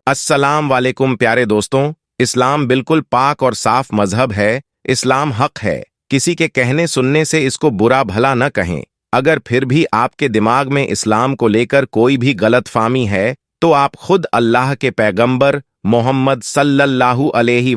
अस्सलाम वालेकुम प्यारे दोस्तों। इस्लाम बिल्कुल पाक और साफ मजहब है। इस्लाम हक है। किसी के कहने सुनने से इसको बुरा भला न कहें। अगर फिर भी आपके दिमाग में इस्लाम को लेकर कोई भी गलतफहमी है तो आप खुद अल्लाह के पैगंबर मोहम्मद सल्लल्लाहु अलैहि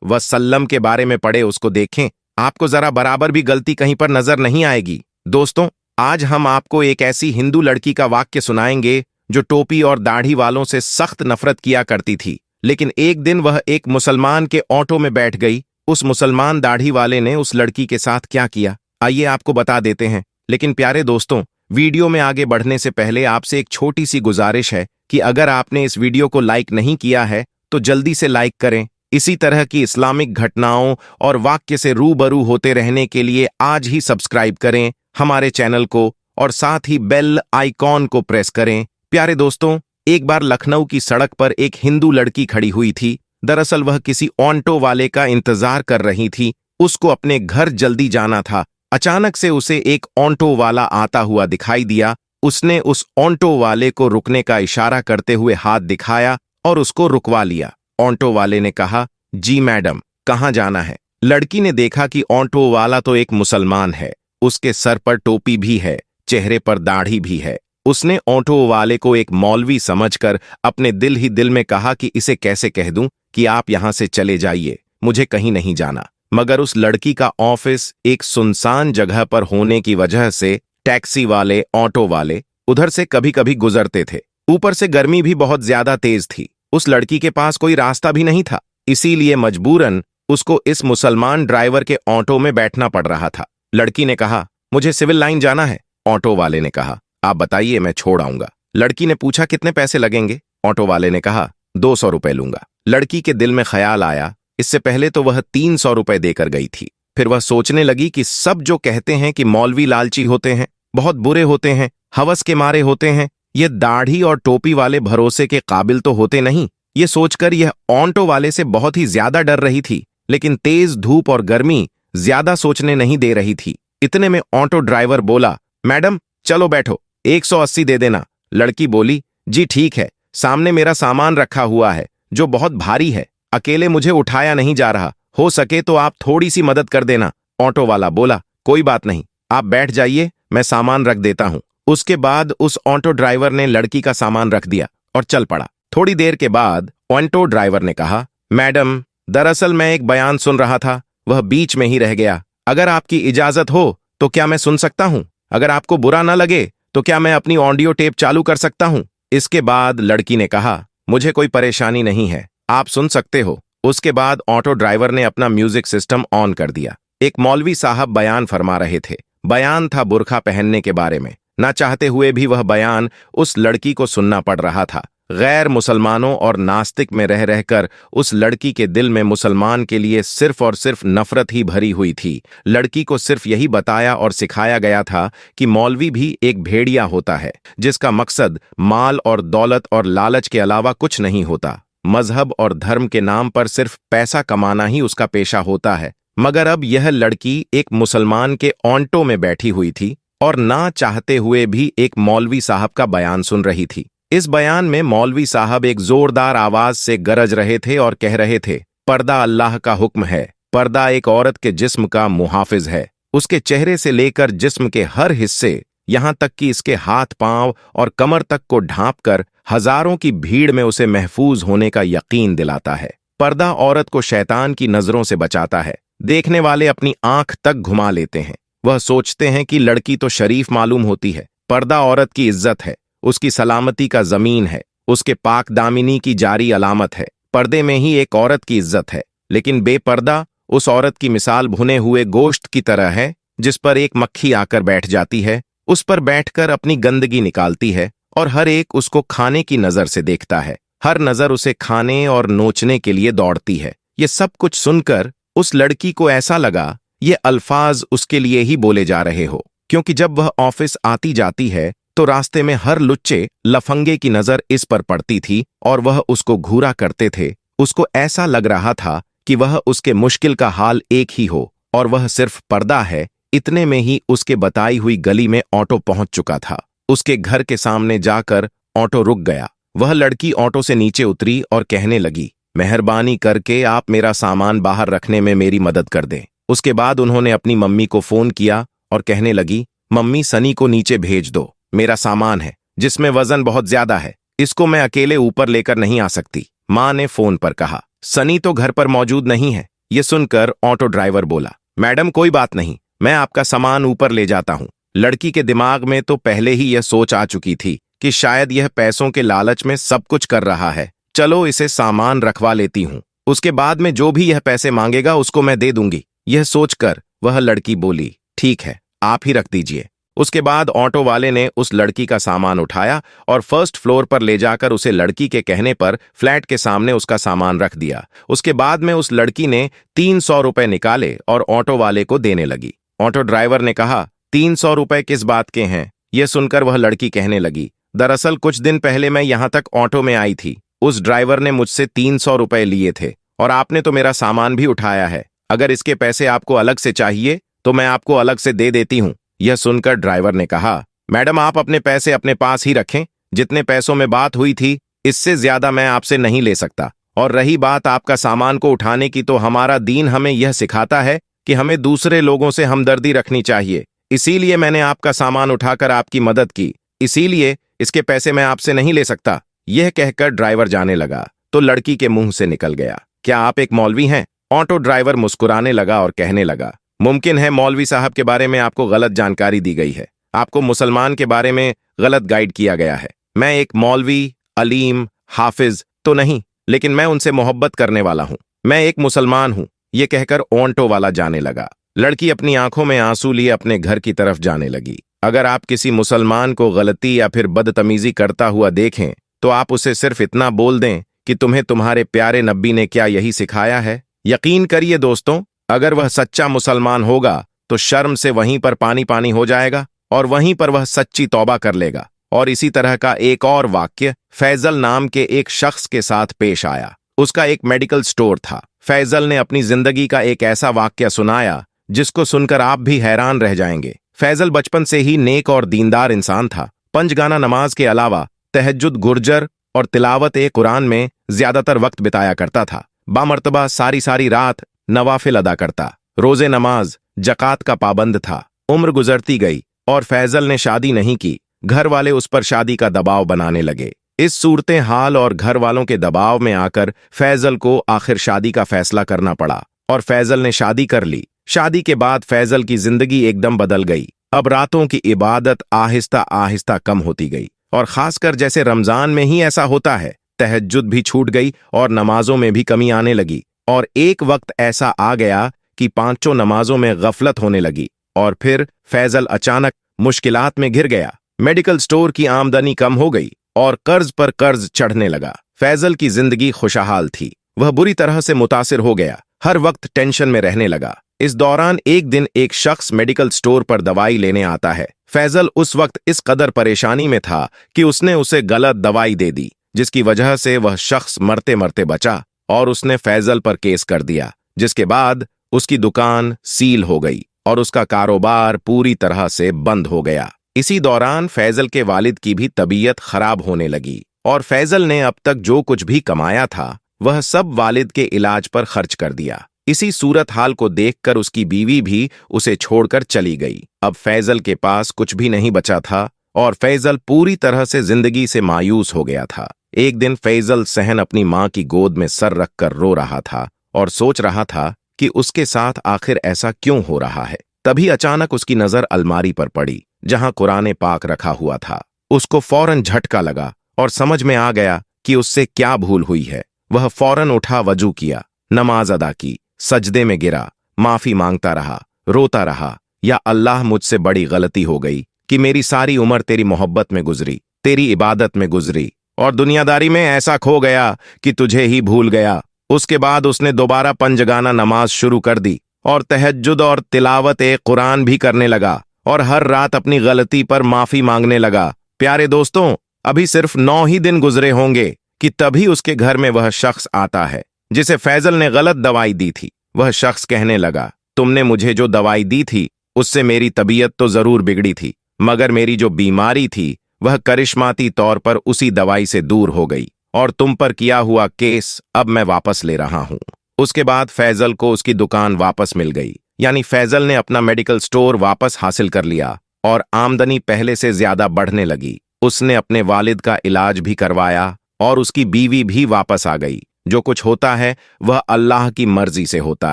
वसल्लम के बारे में पढ़े उसको देखें। आपको जरा बराबर भी गलती कहीं पर नजर नहीं आएगी। दोस्तों, आज हम आपको एक ऐसी हिंदू लड़की का वाक्य सुनाएंगे जो टोपी और दाढ़ी वालों से सख्त नफरत किया करती थी, लेकिन एक दिन वह एक मुसलमान के ऑटो में बैठ गई। उस मुसलमान दाढ़ी वाले ने उस लड़की के साथ क्या किया, आइए आपको बता देते हैं। लेकिन प्यारे दोस्तों, वीडियो में आगे बढ़ने से पहले आपसे एक छोटी सी गुजारिश है कि अगर आपने इस वीडियो को लाइक नहीं किया है तो जल्दी से लाइक करें। इसी तरह की इस्लामिक घटनाओं और वाक्य से रूबरू होते रहने के लिए आज ही सब्सक्राइब करें हमारे चैनल को और साथ ही बेल आइकॉन को प्रेस करें। प्यारे दोस्तों, एक बार लखनऊ की सड़क पर एक हिंदू लड़की खड़ी हुई थी। दरअसल वह किसी ऑटो वाले का इंतजार कर रही थी। उसको अपने घर जल्दी जाना था। अचानक से उसे एक ऑटो वाला आता हुआ दिखाई दिया। उसने उस ऑटो वाले को रुकने का इशारा करते हुए हाथ दिखाया और उसको रुकवा लिया। ऑटो वाले ने कहा, जी मैडम, कहाँ जाना है? लड़की ने देखा कि ऑटो वाला तो एक मुसलमान है। उसके सर पर टोपी भी है, चेहरे पर दाढ़ी भी है। उसने ऑटो वाले को एक मौलवी समझकर अपने दिल ही दिल में कहा कि इसे कैसे कह दूं कि आप यहां से चले जाइए, मुझे कहीं नहीं जाना। मगर उस लड़की का ऑफिस एक सुनसान जगह पर होने की वजह से टैक्सी वाले, ऑटो वाले उधर से कभी कभी गुजरते थे। ऊपर से गर्मी भी बहुत ज्यादा तेज थी। उस लड़की के पास कोई रास्ता भी नहीं था, इसीलिए मजबूरन उसको इस मुसलमान ड्राइवर के ऑटो में बैठना पड़ रहा था। लड़की ने कहा, मुझे सिविल लाइन जाना है। ऑटो वाले ने कहा, आप बताइए, मैं छोड़ आऊंगा। लड़की ने पूछा, कितने पैसे लगेंगे? ऑटो वाले ने कहा, 200 रुपए लूंगा। लड़की के दिल में ख्याल आया, इससे पहले तो वह 300 रुपए देकर गई थी। फिर वह सोचने लगी कि सब जो कहते हैं कि मौलवी लालची होते हैं, बहुत बुरे होते हैं, हवस के मारे होते हैं, ये दाढ़ी और टोपी वाले भरोसे के काबिल तो होते नहीं। ये सोचकर यह ऑटो वाले से बहुत ही ज्यादा डर रही थी। लेकिन तेज धूप और गर्मी ज्यादा सोचने नहीं दे रही थी। इतने में ऑटो ड्राइवर बोला, मैडम चलो बैठो, 180 दे देना। लड़की बोली, जी ठीक है, सामने मेरा सामान रखा हुआ है जो बहुत भारी है, अकेले मुझे उठाया नहीं जा रहा, हो सके तो आप थोड़ी सी मदद कर देना। ऑटो वाला बोला, कोई बात नहीं, आप बैठ जाइए, मैं सामान रख देता हूं। उसके बाद उस ऑटो ड्राइवर ने लड़की का सामान रख दिया और चल पड़ा। थोड़ी देर के बाद ऑटो ड्राइवर ने कहा, मैडम, दरअसल मैं एक बयान सुन रहा था, वह बीच में ही रह गया। अगर आपकी इजाजत हो तो क्या मैं सुन सकता हूं? अगर आपको बुरा ना लगे तो क्या मैं अपनी ऑडियो टेप चालू कर सकता हूं? इसके बाद लड़की ने कहा, मुझे कोई परेशानी नहीं है, आप सुन सकते हो। उसके बाद ऑटो ड्राइवर ने अपना म्यूजिक सिस्टम ऑन कर दिया। एक मौलवी साहब बयान फरमा रहे थे। बयान था बुर्का पहनने के बारे में। ना चाहते हुए भी वह बयान उस लड़की को सुनना पड़ रहा था। गैर मुसलमानों और नास्तिक में रह रहकर उस लड़की के दिल में मुसलमान के लिए सिर्फ और सिर्फ नफरत ही भरी हुई थी। लड़की को सिर्फ यही बताया और सिखाया गया था कि मौलवी भी एक भेड़िया होता है जिसका मकसद माल और दौलत और लालच के अलावा कुछ नहीं होता। मजहब और धर्म के नाम पर सिर्फ पैसा कमाना ही उसका पेशा होता है। मगर अब यह लड़की एक मुसलमान के ऑटो में बैठी हुई थी और ना चाहते हुए भी एक मौलवी साहब का बयान सुन रही थी। इस बयान में मौलवी साहब एक जोरदार आवाज से गरज रहे थे और कह रहे थे, पर्दा अल्लाह का हुक्म है। पर्दा एक औरत के जिस्म का मुहाफिज है। उसके चेहरे से लेकर जिस्म के हर हिस्से, यहां तक कि इसके हाथ पांव और कमर तक को ढांपकर हजारों की भीड़ में उसे महफूज होने का यकीन दिलाता है। पर्दा औरत को शैतान की नजरों से बचाता है। देखने वाले अपनी आंख तक घुमा लेते हैं। वह सोचते हैं कि लड़की तो शरीफ मालूम होती है। पर्दा औरत की इज्जत है, उसकी सलामती का जमीन है, उसके पाक दामिनी की जारी अलामत है। पर्दे में ही एक औरत की इज्जत है। लेकिन बेपर्दा उस औरत की मिसाल भुने हुए गोश्त की तरह है जिस पर एक मक्खी आकर बैठ जाती है, उस पर बैठकर अपनी गंदगी निकालती है और हर एक उसको खाने की नजर से देखता है। हर नजर उसे खाने और नोचने के लिए दौड़ती है। ये सब कुछ सुनकर उस लड़की को ऐसा लगा ये अल्फाज उसके लिए ही बोले जा रहे हो, क्योंकि जब वह ऑफिस आती जाती है तो रास्ते में हर लुच्चे लफंगे की नजर इस पर पड़ती थी और वह उसको घूरा करते थे। उसको ऐसा लग रहा था कि वह उसके मुश्किल का हाल एक ही हो और वह सिर्फ पर्दा है। इतने में ही उसके बताई हुई गली में ऑटो पहुंच चुका था। उसके घर के सामने जाकर ऑटो रुक गया वह लड़की ऑटो से नीचे उतरी और कहने लगी, मेहरबानी करके आप मेरा सामान बाहर रखने में मेरी मदद कर दें। उसके बाद उन्होंने अपनी मम्मी को फोन किया और कहने लगी, मम्मी सनी को नीचे भेज दो, मेरा सामान है जिसमें वजन बहुत ज्यादा है, इसको मैं अकेले ऊपर लेकर नहीं आ सकती। माँ ने फोन पर कहा। सनी तो घर पर मौजूद नहीं है। ये सुनकर ऑटो ड्राइवर बोला, मैडम कोई बात नहीं, मैं आपका सामान ऊपर ले जाता हूँ। लड़की के दिमाग में तो पहले ही यह सोच आ चुकी थी कि शायद यह पैसों के लालच में सब कुछ कर रहा है। चलो इसे सामान रखवा लेती हूँ, उसके बाद में जो भी यह पैसे मांगेगा उसको मैं दे दूंगी। यह सोचकर वह लड़की बोली, ठीक है, आप ही रख दीजिए। उसके बाद ऑटो वाले ने उस लड़की का सामान उठाया और फर्स्ट फ्लोर पर ले जाकर उसे लड़की के कहने पर फ्लैट के सामने उसका सामान रख दिया। उसके बाद में उस लड़की ने 300 रुपए निकाले और ऑटो वाले को देने लगी। ऑटो ड्राइवर ने कहा, 300 रुपए किस बात के हैं? यह सुनकर वह लड़की कहने लगी, दरअसल कुछ दिन पहले मैं यहां तक ऑटो में आई थी, उस ड्राइवर ने मुझसे 300 रुपए लिए थे और आपने तो मेरा सामान भी उठाया है। अगर इसके पैसे आपको अलग से चाहिए तो मैं आपको अलग से दे देती हूँ। यह सुनकर ड्राइवर ने कहा, मैडम आप अपने पैसे अपने पास ही रखें, जितने पैसों में बात हुई थी इससे ज्यादा मैं आपसे नहीं ले सकता। और रही बात आपका सामान को उठाने की, तो हमारा दीन हमें यह सिखाता है कि हमें दूसरे लोगों से हमदर्दी रखनी चाहिए, इसीलिए मैंने आपका सामान उठाकर आपकी मदद की, इसीलिए इसके पैसे मैं आपसे नहीं ले सकता। यह कहकर ड्राइवर जाने लगा तो लड़की के मुंह से निकल गया, क्या आप एक मौलवी हैं? ऑटो ड्राइवर मुस्कुराने लगा और कहने लगा, मुमकिन है मौलवी साहब के बारे में आपको गलत जानकारी दी गई है, आपको मुसलमान के बारे में गलत गाइड किया गया है। मैं एक मौलवी, अलीम, हाफिज तो नहीं, लेकिन मैं उनसे मोहब्बत करने वाला हूं, मैं एक मुसलमान हूं। यह कहकर ऑटो वाला जाने लगा। लड़की अपनी आंखों में आंसू लिए अपने घर की तरफ जाने लगी। अगर आप किसी मुसलमान को गलती या फिर बदतमीजी करता हुआ देखें तो आप उसे सिर्फ इतना बोल दें कि तुम्हें तुम्हारे प्यारे नब्बी ने क्या यही सिखाया है। यकीन करिए दोस्तों, अगर वह सच्चा मुसलमान होगा तो शर्म से वहीं पर पानी पानी हो जाएगा और वहीं पर वह सच्ची तौबा कर लेगा। और इसी तरह का एक और वाक्य फैजल नाम के एक शख्स के साथ पेश आया। उसका एक मेडिकल स्टोर था। फैजल ने अपनी जिंदगी का एक ऐसा वाक्य सुनाया जिसको सुनकर आप भी हैरान रह जाएंगे। फैजल बचपन से ही नेक और दीनदार इंसान था। पंचगाना नमाज के अलावा तहज्जुद, गुर्जर और तिलावत कुरान में ज्यादातर वक्त बिताया करता था। बामर्तबा सारी सारी रात नवाफिल अदा करता, रोजे नमाज, जकात का पाबंद था। उम्र गुजरती गई और फैजल ने शादी नहीं की। घर वाले उस पर शादी का दबाव बनाने लगे। इस सूरत हाल और घर वालों के दबाव में आकर फैजल को आखिर शादी का फैसला करना पड़ा और फैजल ने शादी कर ली। शादी के बाद फैजल की जिंदगी एकदम बदल गई। अब रातों की इबादत आहिस्ता आहिस्ता कम होती गई और खासकर जैसे रमजान में ही ऐसा होता है, तहज्जुद भी छूट गई और नमाजों में भी कमी आने लगी। और एक वक्त ऐसा आ गया कि पांचों नमाजों में गफलत होने लगी और फिर फैजल अचानक मुश्किलात में घिर गया। मेडिकल स्टोर की आमदनी कम हो गई और कर्ज पर कर्ज चढ़ने लगा। फैजल की जिंदगी खुशहाल थी, वह बुरी तरह से मुतासिर हो गया, हर वक्त टेंशन में रहने लगा। इस दौरान एक दिन एक शख्स मेडिकल स्टोर पर दवाई लेने आता है। फैजल उस वक्त इस कदर परेशानी में था कि उसने उसे गलत दवाई दे दी, जिसकी वजह से वह शख्स मरते मरते बचा और उसने फैजल पर केस कर दिया, जिसके बाद उसकी दुकान सील हो गई और उसका कारोबार पूरी तरह से बंद हो गया। इसी दौरान फैजल के वालिद की भी तबीयत खराब होने लगी और फैजल ने अब तक जो कुछ भी कमाया था वह सब वालिद के इलाज पर खर्च कर दिया। इसी सूरत हाल को देखकर उसकी बीवी भी उसे छोड़कर चली गई। अब फैजल के पास कुछ भी नहीं बचा था और फैजल पूरी तरह से जिंदगी से मायूस हो गया था। एक दिन फैजल सहन अपनी मां की गोद में सर रखकर रो रहा था और सोच रहा था कि उसके साथ आखिर ऐसा क्यों हो रहा है। तभी अचानक उसकी नजर अलमारी पर पड़ी जहां कुरान पाक रखा हुआ था। उसको फौरन झटका लगा और समझ में आ गया कि उससे क्या भूल हुई है। वह फौरन उठा, वजू किया, नमाज अदा की, सजदे में गिरा, माफी मांगता रहा, रोता रहा, या अल्लाह मुझसे बड़ी गलती हो गई कि मेरी सारी उम्र तेरी मोहब्बत में गुजरी, तेरी इबादत में गुजरी और दुनियादारी में ऐसा खो गया कि तुझे ही भूल गया। उसके बाद उसने दोबारा पंजगाना नमाज शुरू कर दी और तहज्जुद और तिलावत कुरान भी करने लगा और हर रात अपनी गलती पर माफी मांगने लगा। प्यारे दोस्तों, अभी सिर्फ 9 ही दिन गुजरे होंगे कि तभी उसके घर में वह शख्स आता है जिसे फैजल ने गलत दवाई दी थी। वह शख्स कहने लगा, तुमने मुझे जो दवाई दी थी उससे मेरी तबीयत तो जरूर बिगड़ी थी, मगर मेरी जो बीमारी थी वह करिश्माती तौर पर उसी दवाई से दूर हो गई और तुम पर किया हुआ केस अब मैं वापस ले रहा हूं। उसके बाद फैजल को उसकी दुकान वापस मिल गई, यानी फैजल ने अपना मेडिकल स्टोर वापस हासिल कर लिया और आमदनी पहले से ज्यादा बढ़ने लगी। उसने अपने वालिद का इलाज भी करवाया और उसकी बीवी भी वापस आ गई। जो कुछ होता है वह अल्लाह की मर्जी से होता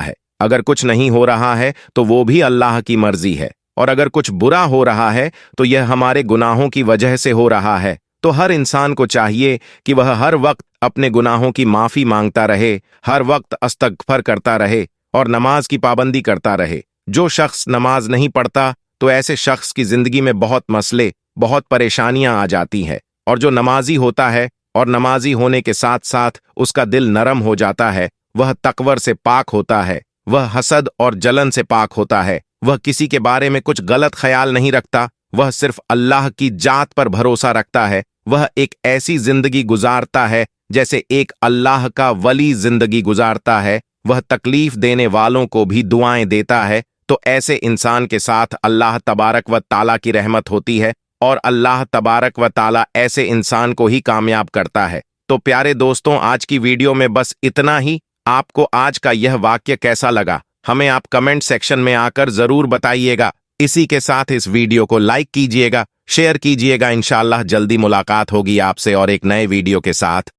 है। अगर कुछ नहीं हो रहा है तो वो भी अल्लाह की मर्जी है, और अगर कुछ बुरा हो रहा है तो यह हमारे गुनाहों की वजह से हो रहा है। तो हर इंसान को चाहिए कि वह हर वक्त अपने गुनाहों की माफी मांगता रहे, हर वक्त इस्तग़फ़ार करता रहे और नमाज की पाबंदी करता रहे। जो शख्स नमाज नहीं पढ़ता तो ऐसे शख्स की जिंदगी में बहुत मसले, बहुत परेशानियां आ जाती हैं, और जो नमाजी होता है और नमाजी होने के साथ साथ उसका दिल नरम हो जाता है, वह तकवर से पाक होता है, वह हसद और जलन से पाक होता है, वह किसी के बारे में कुछ गलत ख्याल नहीं रखता, वह सिर्फ अल्लाह की जात पर भरोसा रखता है। वह एक ऐसी जिंदगी गुजारता है जैसे एक अल्लाह का वली जिंदगी गुजारता है। वह तकलीफ देने वालों को भी दुआएं देता है। तो ऐसे इंसान के साथ अल्लाह तबारक व ताला की रहमत होती है और अल्लाह तबारक व ताला ऐसे इंसान को ही कामयाब करता है। तो प्यारे दोस्तों, आज की वीडियो में बस इतना ही। आपको आज का यह वाक्य कैसा लगा, हमें आप कमेंट सेक्शन में आकर जरूर बताइएगा। इसी के साथ इस वीडियो को लाइक कीजिएगा, शेयर कीजिएगा। इंशाअल्लाह जल्दी मुलाकात होगी आपसे और एक नए वीडियो के साथ।